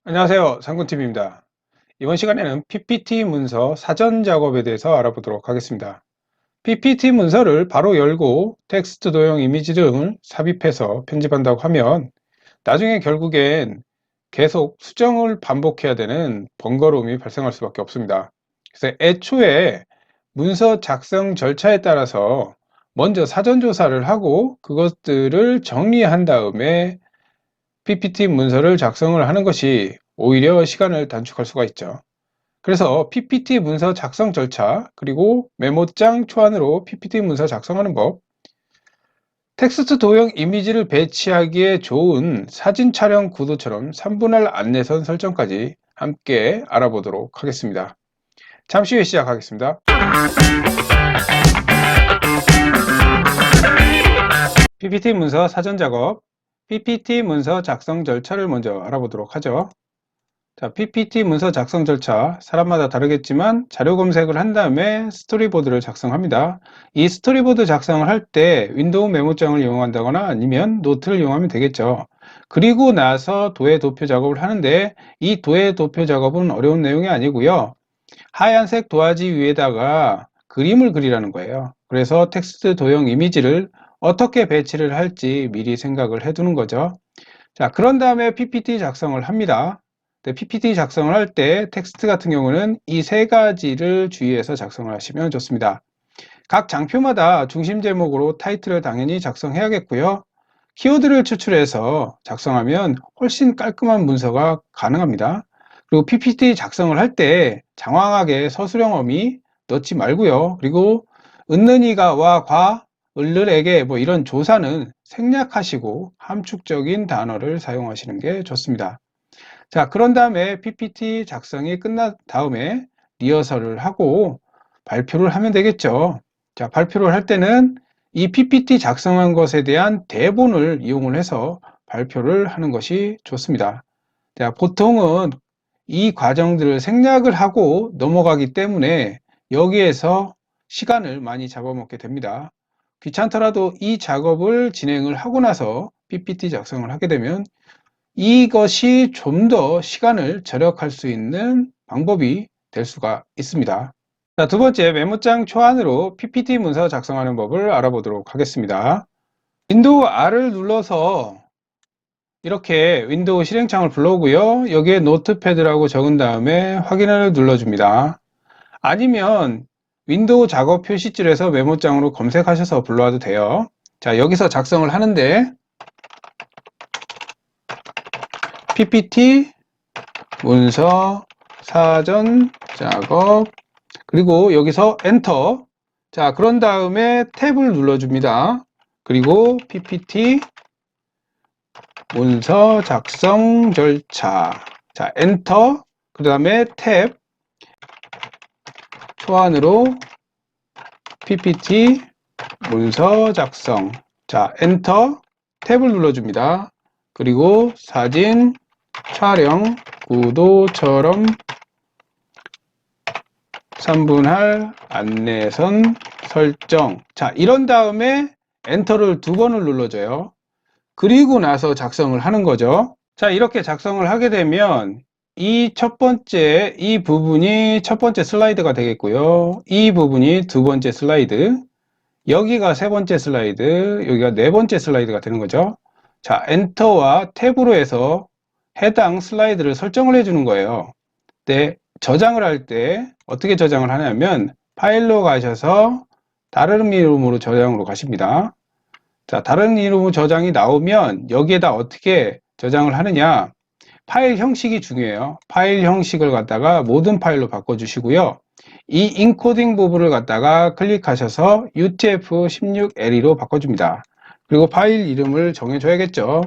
안녕하세요. 상군TV입니다. 이번 시간에는 PPT 문서 사전 작업에 대해서 알아보도록 하겠습니다. PPT 문서를 바로 열고 텍스트 도형 이미지 등을 삽입해서 편집한다고 하면 나중에 결국엔 계속 수정을 반복해야 되는 번거로움이 발생할 수밖에 없습니다. 그래서 애초에 문서 작성 절차에 따라서 먼저 사전 조사를 하고 그것들을 정리한 다음에 PPT 문서를 작성을 하는 것이 오히려 시간을 단축할 수가 있죠. 그래서 PPT 문서 작성 절차, 그리고 메모장 초안으로 PPT 문서 작성하는 법, 텍스트 도형 이미지를 배치하기에 좋은 사진 촬영 구도처럼 3분할 안내선 설정까지 함께 알아보도록 하겠습니다. 잠시 후에 시작하겠습니다. PPT 문서 사전 작업, PPT 문서 작성 절차를 먼저 알아보도록 하죠. 자, PPT 문서 작성 절차, 사람마다 다르겠지만 자료 검색을 한 다음에 스토리보드를 작성합니다. 이 스토리보드 작성을 할 때 윈도우 메모장을 이용한다거나 아니면 노트를 이용하면 되겠죠. 그리고 나서 도해 도표 작업을 하는데 이 도해 도표 작업은 어려운 내용이 아니고요. 하얀색 도화지 위에다가 그림을 그리라는 거예요. 그래서 텍스트 도형 이미지를 어떻게 배치를 할지 미리 생각을 해 두는 거죠. 자, 그런 다음에 PPT 작성을 합니다. PPT 작성을 할 때 텍스트 같은 경우는 이 세 가지를 주의해서 작성을 하시면 좋습니다. 각 장표마다 중심 제목으로 타이틀을 당연히 작성해야겠고요. 키워드를 추출해서 작성하면 훨씬 깔끔한 문서가 가능합니다. 그리고 PPT 작성을 할 때 장황하게 서술형 어미 넣지 말고요. 그리고 은는이가 와, 과, 을르에게 뭐 이런 조사는 생략하시고 함축적인 단어를 사용하시는 게 좋습니다. 자, 그런 다음에 PPT 작성이 끝난 다음에 리허설을 하고 발표를 하면 되겠죠. 자, 발표를 할 때는 이 PPT 작성한 것에 대한 대본을 이용을 해서 발표를 하는 것이 좋습니다. 자, 보통은 이 과정들을 생략을 하고 넘어가기 때문에 여기에서 시간을 많이 잡아먹게 됩니다. 귀찮더라도 이 작업을 진행을 하고 나서 PPT 작성을 하게 되면 이것이 좀 더 시간을 절약할 수 있는 방법이 될 수가 있습니다. 자, 두 번째, 메모장 초안으로 PPT 문서 작성하는 법을 알아보도록 하겠습니다. 윈도우 R을 눌러서 이렇게 윈도우 실행창을 불러오고요. 여기에 노트패드라고 적은 다음에 확인을 눌러줍니다. 아니면 윈도우 작업 표시줄에서 메모장으로 검색하셔서 불러와도 돼요. 자, 여기서 작성을 하는데 PPT 문서 사전 작업, 그리고 여기서 엔터. 자, 그런 다음에 탭을 눌러줍니다. 그리고 PPT 문서 작성 절차. 자, 엔터. 그 다음에 탭. 초안으로 PPT 문서 작성. 자, 엔터. 탭을 눌러줍니다. 그리고 사진 촬영 구도처럼 3분할 안내선 설정. 자, 이런 다음에 엔터를 두 번을 눌러줘요. 그리고 나서 작성을 하는 거죠. 자, 이렇게 작성을 하게 되면 이 첫 번째, 이 부분이 첫 번째 슬라이드가 되겠고요. 이 부분이 두 번째 슬라이드, 여기가 세 번째 슬라이드, 여기가 네 번째 슬라이드가 되는 거죠. 자, 엔터와 탭으로 해서 해당 슬라이드를 설정을 해주는 거예요. 네, 저장을 할 때 어떻게 저장을 하냐면 파일로 가셔서 다른 이름으로 저장으로 가십니다. 자, 다른 이름으로 저장이 나오면 여기에다 어떻게 저장을 하느냐, 파일 형식이 중요해요. 파일 형식을 갖다가 모든 파일로 바꿔주시고요. 이 인코딩 부분을 갖다가 클릭하셔서 UTF-16LE로 바꿔줍니다. 그리고 파일 이름을 정해줘야겠죠.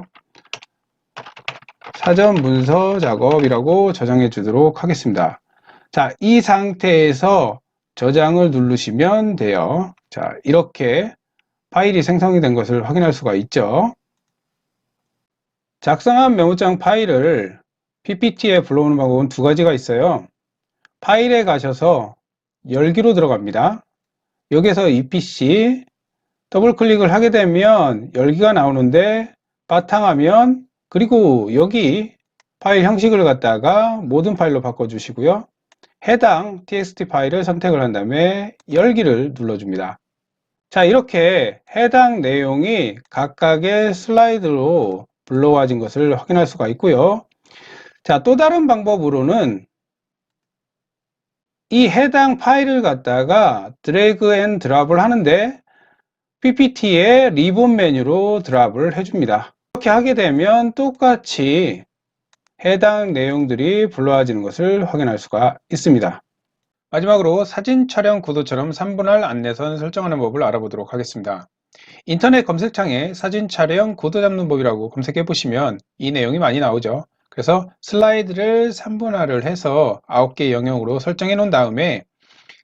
사전 문서 작업이라고 저장해 주도록 하겠습니다. 자, 이 상태에서 저장을 누르시면 돼요. 자, 이렇게 파일이 생성이 된 것을 확인할 수가 있죠. 작성한 메모장 파일을 PPT에 불러오는 방법은 두 가지가 있어요. 파일에 가셔서 열기로 들어갑니다. 여기서 EPC 더블 클릭을 하게 되면 열기가 나오는데 바탕화면, 그리고 여기 파일 형식을 갖다가 모든 파일로 바꿔주시고요. 해당 txt 파일을 선택을 한 다음에 열기를 눌러줍니다. 자, 이렇게 해당 내용이 각각의 슬라이드로 불러와진 것을 확인할 수가 있고요. 자, 또 다른 방법으로는 이 해당 파일을 갖다가 드래그 앤 드랍을 하는데 PPT의 리본 메뉴로 드랍을 해줍니다. 이렇게 하게 되면 똑같이 해당 내용들이 불러와지는 것을 확인할 수가 있습니다. 마지막으로 사진 촬영 구도처럼 3분할 안내선 설정하는 법을 알아보도록 하겠습니다. 인터넷 검색창에 사진 촬영 구도 잡는 법이라고 검색해 보시면 이 내용이 많이 나오죠. 그래서 슬라이드를 3분할을 해서 9개 영역으로 설정해 놓은 다음에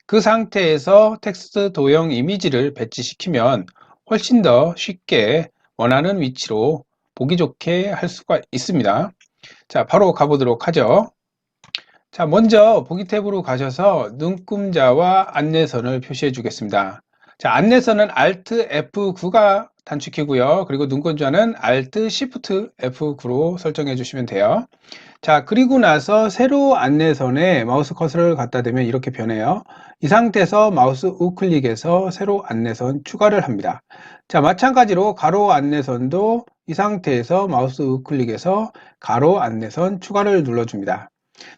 그 상태에서 텍스트 도형 이미지를 배치시키면 훨씬 더 쉽게 원하는 위치로 보기 좋게 할 수가 있습니다. 자, 바로 가보도록 하죠. 자, 먼저 보기 탭으로 가셔서 눈금자와 안내선을 표시해 주겠습니다. 자, 안내선은 Alt F9가 단축키고요. 그리고 눈금자는 Alt Shift F9로 설정해 주시면 돼요. 자, 그리고 나서 세로 안내선에 마우스 커서를 갖다 대면 이렇게 변해요. 이 상태에서 마우스 우클릭해서 세로 안내선 추가를 합니다. 자, 마찬가지로 가로 안내선도 이 상태에서 마우스 우클릭해서 가로 안내선 추가를 눌러줍니다.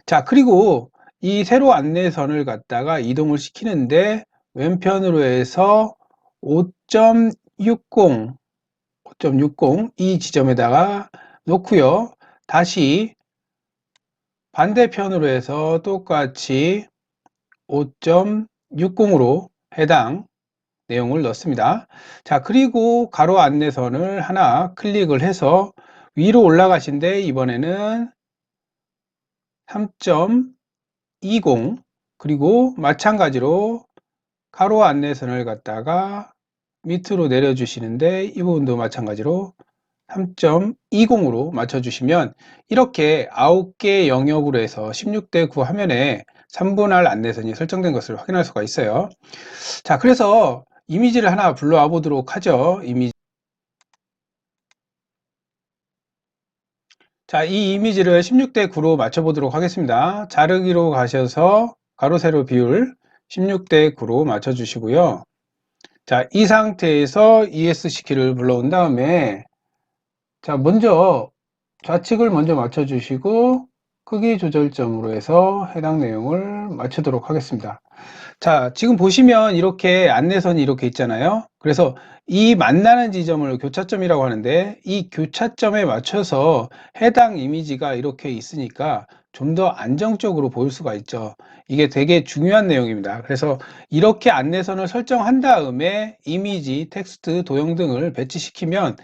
자, 그리고 이 세로 안내선을 갖다가 이동을 시키는데 왼편으로 해서 5.60 이 지점에다가 놓고요. 다시 반대편으로 해서 똑같이 5.60으로 해당 내용을 넣습니다. 자, 그리고 가로 안내선을 하나 클릭을 해서 위로 올라가신데 이번에는 3.20 그리고 마찬가지로 가로 안내선을 갖다가 밑으로 내려주시는데 이 부분도 마찬가지로 3.20으로 맞춰주시면 이렇게 9개 영역으로 해서 16대 9 화면에 3분할 안내선이 설정된 것을 확인할 수가 있어요. 자, 그래서 이미지를 하나 불러와 보도록 하죠. 자, 이 이미지를 16대 9로 맞춰 보도록 하겠습니다. 자르기로 가셔서 가로 세로 비율 16대 9로 맞춰 주시고요. 자, 이 상태에서 ESC 키를 불러온 다음에 자, 먼저 좌측을 먼저 맞춰 주시고 크기 조절점으로 해서 해당 내용을 맞추도록 하겠습니다. 자, 지금 보시면 이렇게 안내선이 이렇게 있잖아요. 그래서 이 만나는 지점을 교차점이라고 하는데 이 교차점에 맞춰서 해당 이미지가 이렇게 있으니까 좀 더 안정적으로 보일 수가 있죠. 이게 되게 중요한 내용입니다. 그래서 이렇게 안내선을 설정한 다음에 이미지, 텍스트, 도형 등을 배치시키면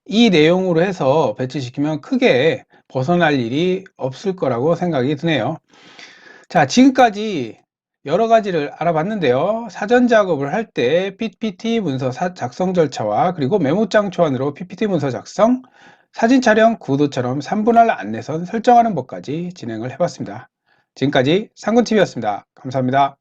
이 내용으로 해서 배치시키면 크게 벗어날 일이 없을 거라고 생각이 드네요. 자, 지금까지 여러 가지를 알아봤는데요. 사전 작업을 할 때 PPT 문서 작성 절차와 그리고 메모장 초안으로 PPT 문서 작성, 사진 촬영 구도처럼 3분할 안내선 설정하는 법까지 진행을 해봤습니다. 지금까지 상군TV였습니다. 감사합니다.